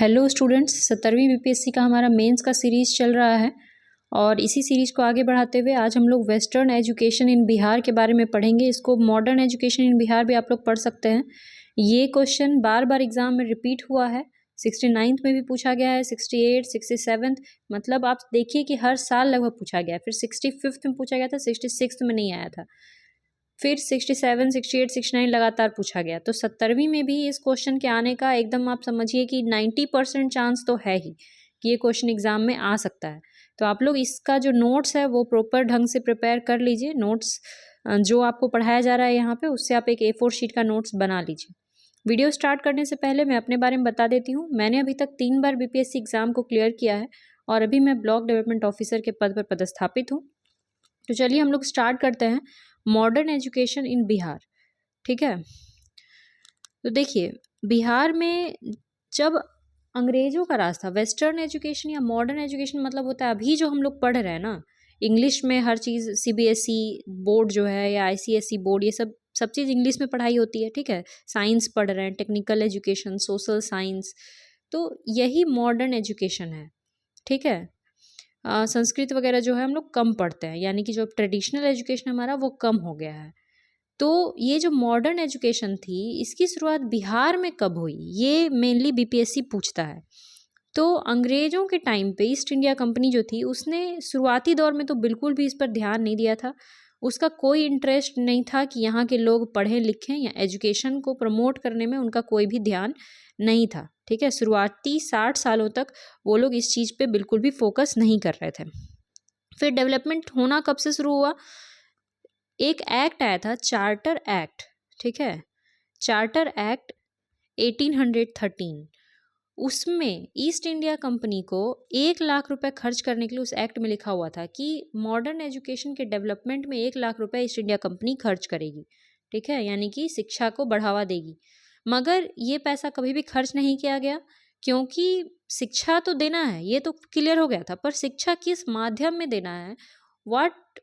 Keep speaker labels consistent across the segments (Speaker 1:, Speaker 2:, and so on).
Speaker 1: Hello students, 17वीं BPSC का हमारा mains का सीरीज़ चल रहा है और इसी सीरीज़ को आगे बढ़ाते हुए आज हम लोग वेस्टर्न एजुकेशन इन बिहार के बारे में पढ़ेंगे। इसको मॉडर्न एजुकेशन इन बिहार भी आप लोग पढ़ सकते हैं। ये क्वेश्चन बार बार एग्जाम में रिपीट हुआ है। 69th में भी पूछा गया है, 68, 67, मतलब आप देखिए कि हर साल लगभग पूछा गया है। फिर 65th में पूछा गया था, 66th में नहीं आया था, फिर 67, 68, 69 लगातार पूछा गया। तो 17वीं में भी इस क्वेश्चन के आने का एकदम आप समझिए कि 90% चांस तो है ही कि ये क्वेश्चन एग्जाम में आ सकता है। तो आप लोग इसका जो नोट्स है वो प्रॉपर ढंग से प्रिपेयर कर लीजिए। नोट्स जो आपको पढ़ाया जा रहा है यहाँ पे, उससे आप एक A4 शीट का नोट्स बना लीजिए। वीडियो स्टार्ट करने से पहले मैं अपने बारे में बता देती हूँ। मैंने अभी तक 3 बार बीपीएससी एग्जाम को क्लियर किया है और अभी मैं ब्लॉक डेवलपमेंट ऑफिसर के पद पर पदस्थापित हूँ। तो चलिए हम लोग स्टार्ट करते हैं मॉडर्न एजुकेशन इन बिहार। ठीक है, तो देखिए बिहार में जब अंग्रेजों का राज था, वेस्टर्न एजुकेशन या मॉडर्न एजुकेशन मतलब होता है अभी जो हम लोग पढ़ रहे हैं ना, इंग्लिश में हर चीज़, सीबीएसई बोर्ड जो है या आईसीएसई बोर्ड, ये सब चीज़ इंग्लिश में पढ़ाई होती है। ठीक है, साइंस पढ़ रहे हैं, टेक्निकल एजुकेशन, सोशल साइंस, तो यही मॉडर्न एजुकेशन है। ठीक है, संस्कृत वगैरह जो है हम लोग कम पढ़ते हैं, यानी कि जो ट्रेडिशनल एजुकेशन हमारा वो कम हो गया है। तो ये जो मॉडर्न एजुकेशन थी, इसकी शुरुआत बिहार में कब हुई, ये मेनली बीपीएससी पूछता है। तो अंग्रेजों के टाइम पे ईस्ट इंडिया कंपनी जो थी, उसने शुरुआती दौर में तो बिल्कुल भी इस पर ध्यान नहीं दिया था। उसका कोई इंटरेस्ट नहीं था कि यहाँ के लोग पढ़ें लिखें, या एजुकेशन को प्रमोट करने में उनका कोई भी ध्यान नहीं था। ठीक है, शुरुआती 60 सालों तक वो लोग इस चीज़ पे बिल्कुल भी फोकस नहीं कर रहे थे। फिर डेवलपमेंट होना कब से शुरू हुआ, एक एक्ट आया था, चार्टर एक्ट। ठीक है, चार्टर एक्ट 1813, उसमें ईस्ट इंडिया कंपनी को 1 लाख रुपए खर्च करने के लिए उस एक्ट में लिखा हुआ था कि मॉडर्न एजुकेशन के डेवलपमेंट में 1 लाख रुपए ईस्ट इंडिया कंपनी खर्च करेगी। ठीक है, यानी कि शिक्षा को बढ़ावा देगी। मगर ये पैसा कभी भी खर्च नहीं किया गया, क्योंकि शिक्षा तो देना है, ये तो क्लियर हो गया था, पर शिक्षा किस माध्यम में देना है, what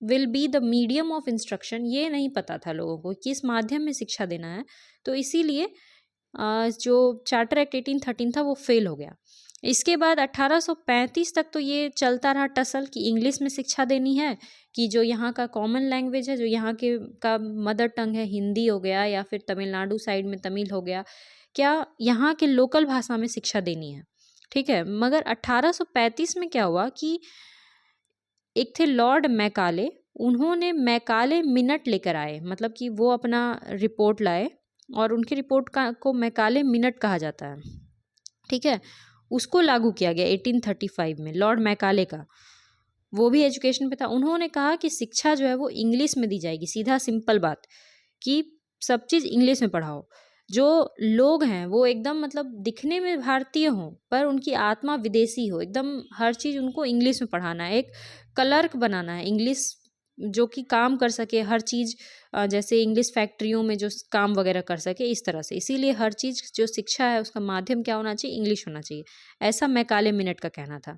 Speaker 1: will be the medium of instruction, ये नहीं पता था लोगों को, किस माध्यम में शिक्षा देना है। तो इसीलिए जो चार्टर एक्ट 1813 था वो फेल हो गया। इसके बाद 1835 तक तो ये चलता रहा टसल कि इंग्लिश में शिक्षा देनी है, कि जो यहाँ का कॉमन लैंग्वेज है, जो यहाँ के का मदर टंग है, हिंदी हो गया या फिर तमिलनाडु साइड में तमिल हो गया, क्या यहाँ के लोकल भाषा में शिक्षा देनी है। ठीक है, मगर 1835 में क्या हुआ कि एक थे लॉर्ड मैकाले, उन्होंने मैकाले मिनट लेकर आए, मतलब कि वो अपना रिपोर्ट लाए और उनकी रिपोर्ट को मैकाले मिनट कहा जाता है। ठीक है, उसको लागू किया गया 1835 में, लॉर्ड मैकाले का, वो भी एजुकेशन पे था। उन्होंने कहा कि शिक्षा जो है वो इंग्लिश में दी जाएगी, सीधा सिंपल बात, कि सब चीज़ इंग्लिश में पढ़ाओ। जो लोग हैं वो एकदम मतलब दिखने में भारतीय हों पर उनकी आत्मा विदेशी हो, एकदम हर चीज़ उनको इंग्लिश में पढ़ाना है। एक क्लर्क बनाना है इंग्लिश, जो कि काम कर सके हर चीज़, जैसे इंग्लिश फैक्ट्रियों में जो काम वगैरह कर सके, इस तरह से। इसीलिए हर चीज़ जो शिक्षा है उसका माध्यम क्या होना चाहिए, इंग्लिश होना चाहिए। ऐसा मैकाले मिनट का कहना था,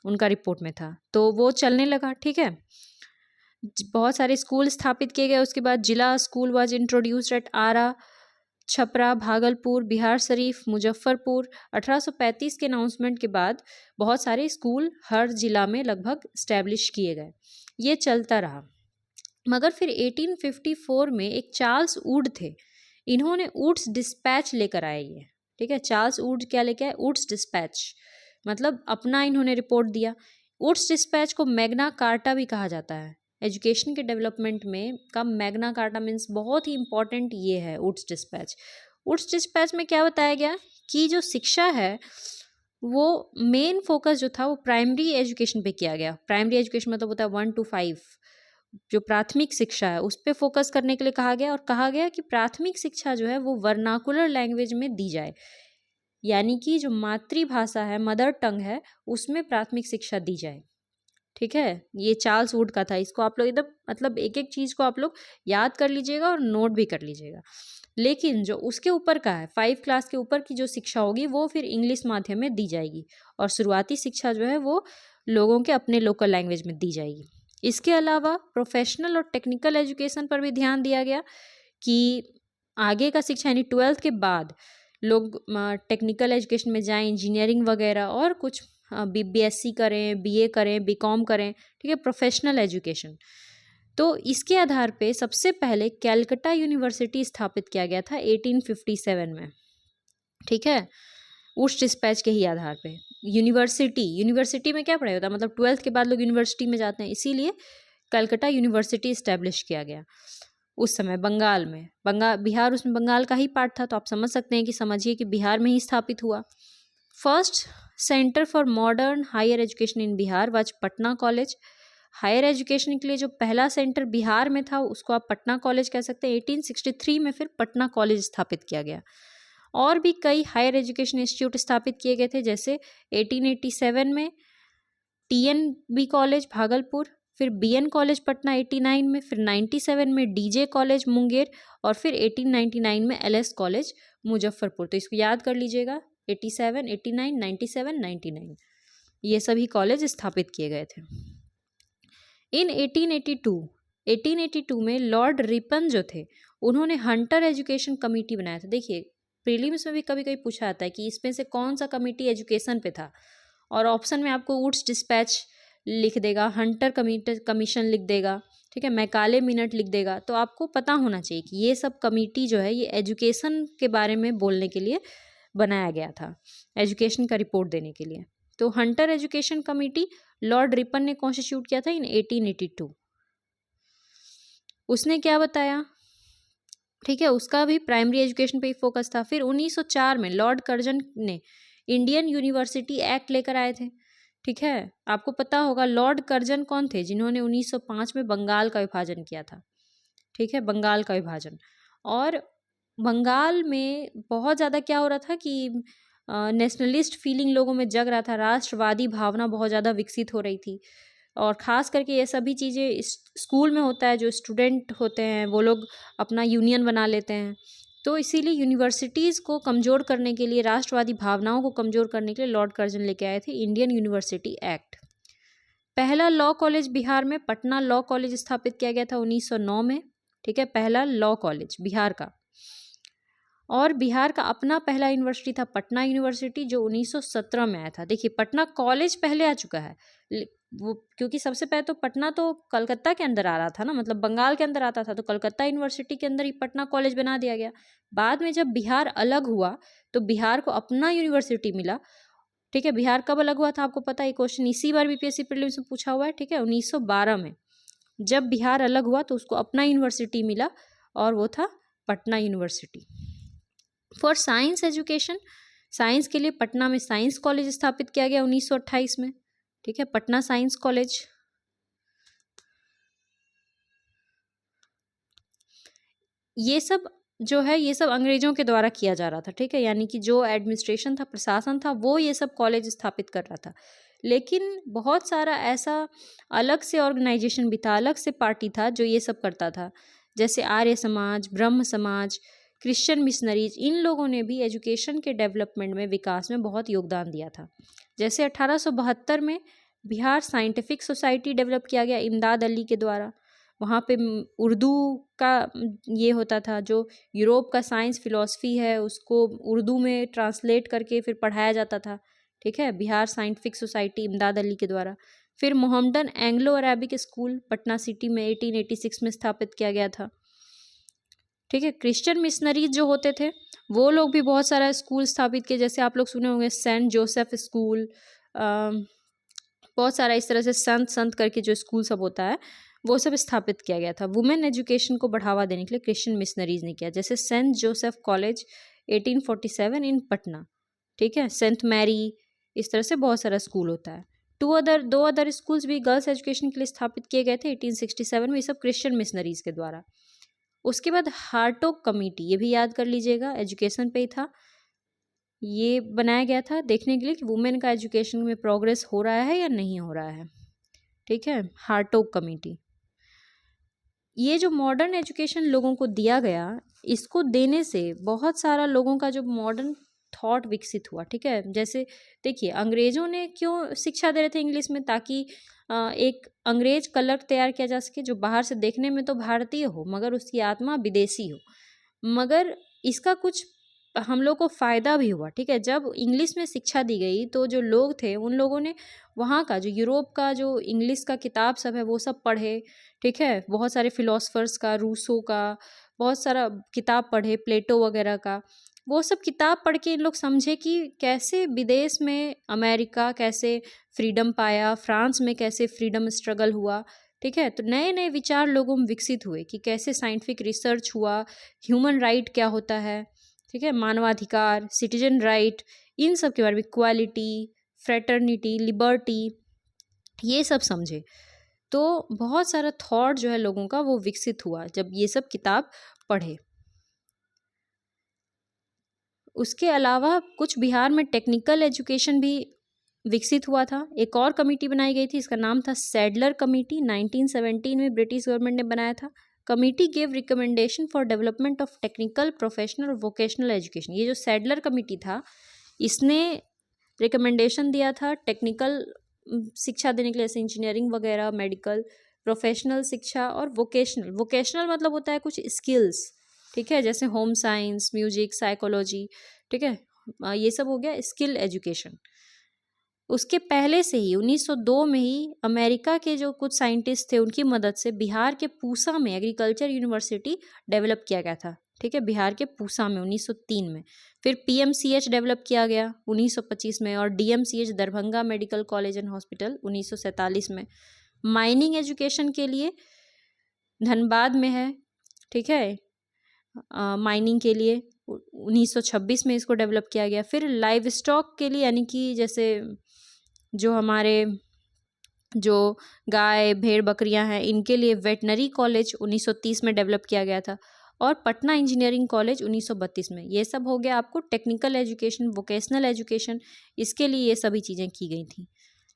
Speaker 1: उनका रिपोर्ट में था। तो वो चलने लगा। ठीक है, बहुत सारे स्कूल स्थापित किए गए। उसके बाद जिला स्कूल वाज इंट्रोड्यूस्ड एट आरा, छपरा, भागलपुर, बिहार शरीफ, मुजफ्फरपुर। 1835 के अनाउंसमेंट के बाद बहुत सारे स्कूल हर जिला में लगभग स्टैब्लिश किए गए। ये चलता रहा, मगर फिर 1854 में एक चार्ल्स वुड थे, इन्होंने वुड्स डिस्पैच लेकर आए ये। ठीक है, चार्ल्स वुड क्या लेके आए, वुड्स डिस्पैच, मतलब अपना इन्होंने रिपोर्ट दिया। वुड्स डिस्पैच को मैग्ना कार्टा भी कहा जाता है। एजुकेशन के डेवलपमेंट में का मैग्ना कार्टा मीन्स बहुत ही इंपॉर्टेंट ये है वुड्स डिस्पैच। वुड्स डिस्पैच में क्या बताया गया कि जो शिक्षा है वो मेन फोकस जो था वो प्राइमरी एजुकेशन पे किया गया। प्राइमरी एजुकेशन मतलब होता है 1 to 5, जो प्राथमिक शिक्षा है उस पर फोकस करने के लिए कहा गया, और कहा गया कि प्राथमिक शिक्षा जो है वो वर्नाकुलर लैंग्वेज में दी जाए, यानी कि जो मातृभाषा है, मदर टंग है, उसमें प्राथमिक शिक्षा दी जाए। ठीक है, ये चार्ल्स वुड का था। इसको आप लोग एकदम मतलब एक एक चीज़ को आप लोग याद कर लीजिएगा और नोट भी कर लीजिएगा। लेकिन जो उसके ऊपर का है, 5 क्लास के ऊपर की जो शिक्षा होगी वो फिर इंग्लिश माध्यम में दी जाएगी, और शुरुआती शिक्षा जो है वो लोगों के अपने लोकल लैंग्वेज में दी जाएगी। इसके अलावा प्रोफेशनल और टेक्निकल एजुकेशन पर भी ध्यान दिया गया कि आगे का शिक्षा यानी 12th के बाद लोग टेक्निकल एजुकेशन में जाएं, इंजीनियरिंग वगैरह, और कुछ BSc करें, BA करें, BCom करें, ठीक है, प्रोफेशनल एजुकेशन। तो इसके आधार पे सबसे पहले कैलकटा यूनिवर्सिटी स्थापित किया गया था 1857 में, ठीक है, उस डिस्पैच के ही आधार पे। यूनिवर्सिटी में क्या पढ़ाई होता है, मतलब 12th के बाद लोग यूनिवर्सिटी में जाते हैं, इसीलिए कलकत्ता यूनिवर्सिटी इस्टेब्लिश किया गया उस समय बंगाल में। बिहार उसमें बंगाल का ही पार्ट था, तो आप समझ सकते हैं कि समझिए कि बिहार में ही स्थापित हुआ। First centre for modern higher education in Bihar was Patna college. Higher education के लिए जो पहला सेंटर बिहार में था उसको आप पटना कॉलेज कह सकते हैं। 1863 में फिर पटना कॉलेज स्थापित किया गया। और भी कई हायर एजुकेशन इंस्टीट्यूट स्थापित किए गए थे, जैसे 1887 में TNB कॉलेज भागलपुर, फिर BN कॉलेज पटना 89 में, फिर 97 में DJ कॉलेज मुंगेर, और फिर 1899 में LS कॉलेज मुजफ्फरपुर। तो इसको याद कर लीजिएगा, 87, 89, 97, 99 ये सभी कॉलेज स्थापित किए गए थे। इन 1882 में लॉर्ड रिपन जो थे उन्होंने हंटर एजुकेशन कमेटी बनाया था। देखिए प्रीलिम्स में भी कभी कभी पूछा जाता है कि इसमें से कौन सा कमेटी एजुकेशन पे था, और ऑप्शन में आपको वुड्स डिस्पैच लिख देगा, हंटर कमीशन लिख देगा, ठीक है, मैकाले मिनट लिख देगा। तो आपको पता होना चाहिए कि ये सब कमेटी जो है ये एजुकेशन के बारे में बोलने के लिए बनाया गया था, एजुकेशन का रिपोर्ट देने के लिए। तो Hunter education committee Lord Ripon ने कॉन्स्टिट्यूट किया था इन 1882। उसने क्या बताया, ठीक है, उसका भी प्राइमरी एजुकेशन पे ही फोकस था। फिर 1904 में लॉर्ड कर्जन ने इंडियन यूनिवर्सिटी एक्ट लेकर आए थे, ठीक है। आपको पता होगा लॉर्ड कर्जन कौन थे, जिन्होंने 1905 में बंगाल का विभाजन किया था, ठीक है, बंगाल का विभाजन। और बंगाल में बहुत ज़्यादा क्या हो रहा था कि नेशनलिस्ट फीलिंग लोगों में जग रहा था, राष्ट्रवादी भावना बहुत ज़्यादा विकसित हो रही थी। और ख़ास करके ये सभी चीज़ें स्कूल में होता है, जो स्टूडेंट होते हैं वो लोग अपना यूनियन बना लेते हैं। तो इसीलिए यूनिवर्सिटीज़ को कमज़ोर करने के लिए, राष्ट्रवादी भावनाओं को कमज़ोर करने के लिए लॉर्ड कर्जन लेके आए थे इंडियन यूनिवर्सिटी एक्ट। पहला लॉ कॉलेज बिहार में पटना लॉ कॉलेज स्थापित किया गया था 1909 में, ठीक है, पहला लॉ कॉलेज बिहार का। और बिहार का अपना पहला यूनिवर्सिटी था पटना यूनिवर्सिटी, जो 1917 में आया था। देखिए पटना कॉलेज पहले आ चुका है, वो क्योंकि सबसे पहले तो पटना तो कलकत्ता के अंदर आ रहा था ना, मतलब बंगाल के अंदर आता था, तो कलकत्ता यूनिवर्सिटी के अंदर ही पटना कॉलेज बना दिया गया। बाद में जब बिहार अलग हुआ तो बिहार को अपना यूनिवर्सिटी मिला, ठीक है। बिहार कब अलग हुआ था आपको पता है, क्वेश्चन इसी बार BPSC प्रीलिम्स में पूछा हुआ है, ठीक है, 1912 में जब बिहार अलग हुआ तो उसको अपना यूनिवर्सिटी मिला, और वो था Patna university. For science education, science के लिए पटना में साइंस कॉलेज स्थापित किया गया 1928 में, ठीक है, पटना साइंस कॉलेज। ये सब जो है ये सब अंग्रेजों के द्वारा किया जा रहा था, ठीक है, यानी कि जो एडमिनिस्ट्रेशन था, प्रशासन था, वो ये सब कॉलेज स्थापित कर रहा था। लेकिन बहुत सारा ऐसा अलग से ऑर्गेनाइजेशन भी था, अलग से पार्टी था जो ये सब करता था, जैसे आर्य समाज, ब्रह्म समाज, क्रिश्चियन मिशनरीज। इन लोगों ने भी एजुकेशन के डेवलपमेंट में, विकास में बहुत योगदान दिया था। जैसे 1872 में बिहार साइंटिफिक सोसाइटी डेवलप किया गया इमदाद अली के द्वारा। वहाँ पे उर्दू का ये होता था, जो यूरोप का साइंस फिलॉसफी है उसको उर्दू में ट्रांसलेट करके फिर पढ़ाया जाता था, ठीक है, बिहार साइंटिफिक सोसाइटी इमदाद अली के द्वारा। फिर Mohammedan Anglo Arabic school Patna city में 1886 में स्थापित किया गया था, ठीक है। क्रिश्चियन मिशनरीज जो होते थे वो लोग भी बहुत सारा स्कूल स्थापित किए, जैसे आप लोग सुने होंगे सेंट जोसेफ स्कूल, बहुत सारा इस तरह से संत करके जो स्कूल सब होता है वो सब स्थापित किया गया था। वुमेन एजुकेशन को बढ़ावा देने के लिए क्रिश्चियन मिशनरीज ने किया, जैसे सेंट जोसेफ कॉलेज 1847 इन पटना, ठीक है, सेंट मैरी, इस तरह से बहुत सारा स्कूल होता है। दो अदर स्कूल्स भी गर्ल्स एजुकेशन के लिए स्थापित किए गए थे 1867 में, ये सब क्रिश्चियन मिशनरीज के द्वारा। उसके बाद हार्टोग कमेटी, ये भी याद कर लीजिएगा, एजुकेशन पे ही था, ये बनाया गया था देखने के लिए कि वुमेन का एजुकेशन में प्रोग्रेस हो रहा है या नहीं हो रहा है, ठीक है, हार्टोग कमेटी। ये जो मॉडर्न एजुकेशन लोगों को दिया गया, इसको देने से बहुत सारा लोगों का जो मॉडर्न थॉट विकसित हुआ, ठीक है। जैसे देखिए अंग्रेजों ने क्यों शिक्षा दे रहे थे इंग्लिश में, ताकि एक अंग्रेज कलर तैयार किया जा सके जो बाहर से देखने में तो भारतीय हो मगर उसकी आत्मा विदेशी हो। मगर इसका कुछ हम लोग को फ़ायदा भी हुआ, ठीक है। जब इंग्लिश में शिक्षा दी गई तो जो लोग थे उन लोगों ने वहाँ का जो यूरोप का जो इंग्लिश का किताब सब है वो सब पढ़े, ठीक है। बहुत सारे फिलोसफर्स का, रूसो का, बहुत सारा किताब पढ़े, प्लेटो वगैरह का। वो सब किताब पढ़ के इन लोग समझे कि कैसे विदेश में अमेरिका कैसे फ्रीडम पाया, फ्रांस में कैसे फ्रीडम स्ट्रगल हुआ, ठीक है। तो नए नए विचार लोगों में विकसित हुए कि कैसे साइंटिफिक रिसर्च हुआ, ह्यूमन राइट क्या होता है, ठीक है, मानवाधिकार, सिटीजन राइट, इन सब के बारे में, इक्वालिटी, फ्रेटर्निटी, लिबर्टी, ये सब समझे। तो बहुत सारा थॉट जो है लोगों का वो विकसित हुआ जब ये सब किताब पढ़े। उसके अलावा कुछ बिहार में टेक्निकल एजुकेशन भी विकसित हुआ था। एक और कमेटी बनाई गई थी, इसका नाम था सैडलर कमेटी, 1917 में ब्रिटिश गवर्नमेंट ने बनाया था। Committee gave recommendation for development of technical, professional और वोकेशनल एजुकेशन। ये जो सैडलर कमेटी था इसने रिकमेंडेशन दिया था टेक्निकल शिक्षा देने के लिए, जैसे इंजीनियरिंग वगैरह, मेडिकल, प्रोफेशनल शिक्षा और वोकेशनल। वोकेशनल मतलब होता है कुछ स्किल्स, ठीक है, जैसे होम साइंस, म्यूजिक, साइकोलॉजी, ठीक है, ये सब हो गया स्किल एजुकेशन। उसके पहले से ही 1902 में ही अमेरिका के जो कुछ साइंटिस्ट थे उनकी मदद से बिहार के पूसा में एग्रीकल्चर यूनिवर्सिटी डेवलप किया गया था, ठीक है, बिहार के पूसा में 1903 में। फिर पीएमसीएच डेवलप किया गया 1925 में, और DMCH Darbhanga medical college and hospital 1947 में। माइनिंग एजुकेशन के लिए धनबाद में है, ठीक है, माइनिंग के लिए 1926 में इसको डेवलप किया गया। फिर लाइव स्टॉक के लिए, यानी कि जैसे जो हमारे जो गाय भेड़ बकरियां हैं इनके लिए वेटनरी कॉलेज 1930 में डेवलप किया गया था। और पटना इंजीनियरिंग कॉलेज 1932 में। ये सब हो गया आपको टेक्निकल एजुकेशन, वोकेशनल एजुकेशन, इसके लिए ये सभी चीज़ें की गई थी।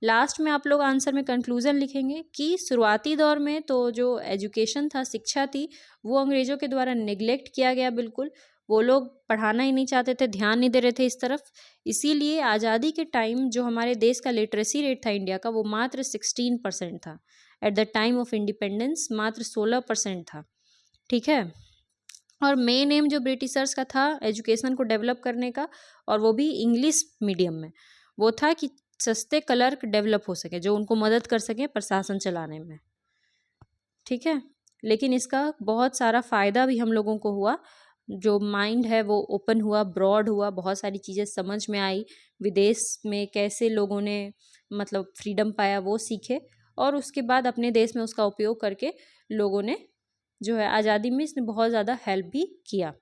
Speaker 1: लास्ट में आप लोग आंसर में कंक्लूजन लिखेंगे कि शुरुआती दौर में तो जो एजुकेशन था, शिक्षा थी, वो अंग्रेज़ों के द्वारा निगलेक्ट किया गया बिल्कुल। वो लोग पढ़ाना ही नहीं चाहते थे, ध्यान नहीं दे रहे थे इस तरफ। इसीलिए आज़ादी के टाइम जो हमारे देश का लिटरेसी रेट था इंडिया का, वो मात्र 16% था। At the time of independence मात्र 16% था, ठीक है। और मेन एम जो ब्रिटिशर्स का था एजुकेशन को डेवलप करने का, और वो भी इंग्लिश मीडियम में, वो था कि सस्ते क्लर्क डेवलप हो सके जो उनको मदद कर सकें प्रशासन चलाने में, ठीक है। लेकिन इसका बहुत सारा फ़ायदा भी हम लोगों को हुआ, जो माइंड है वो ओपन हुआ, ब्रॉड हुआ, बहुत सारी चीज़ें समझ में आई, विदेश में कैसे लोगों ने मतलब फ्रीडम पाया वो सीखे, और उसके बाद अपने देश में उसका उपयोग करके लोगों ने जो है आज़ादी में इसने बहुत ज़्यादा हेल्प भी किया,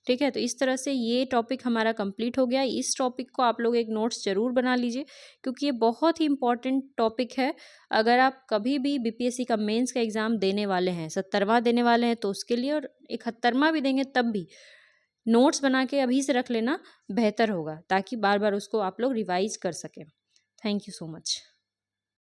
Speaker 1: ठीक है। तो इस तरह से ये टॉपिक हमारा कंप्लीट हो गया। इस टॉपिक को आप लोग एक नोट्स ज़रूर बना लीजिए क्योंकि ये बहुत ही इंपॉर्टेंट टॉपिक है। अगर आप कभी भी बीपीएससी का मेंस का एग्ज़ाम देने वाले हैं, 70वां देने वाले हैं तो उसके लिए, और 71वां भी देंगे तब भी नोट्स बना के अभी से रख लेना बेहतर होगा, ताकि बार बार उसको आप लोग रिवाइज कर सकें। Thank you so much.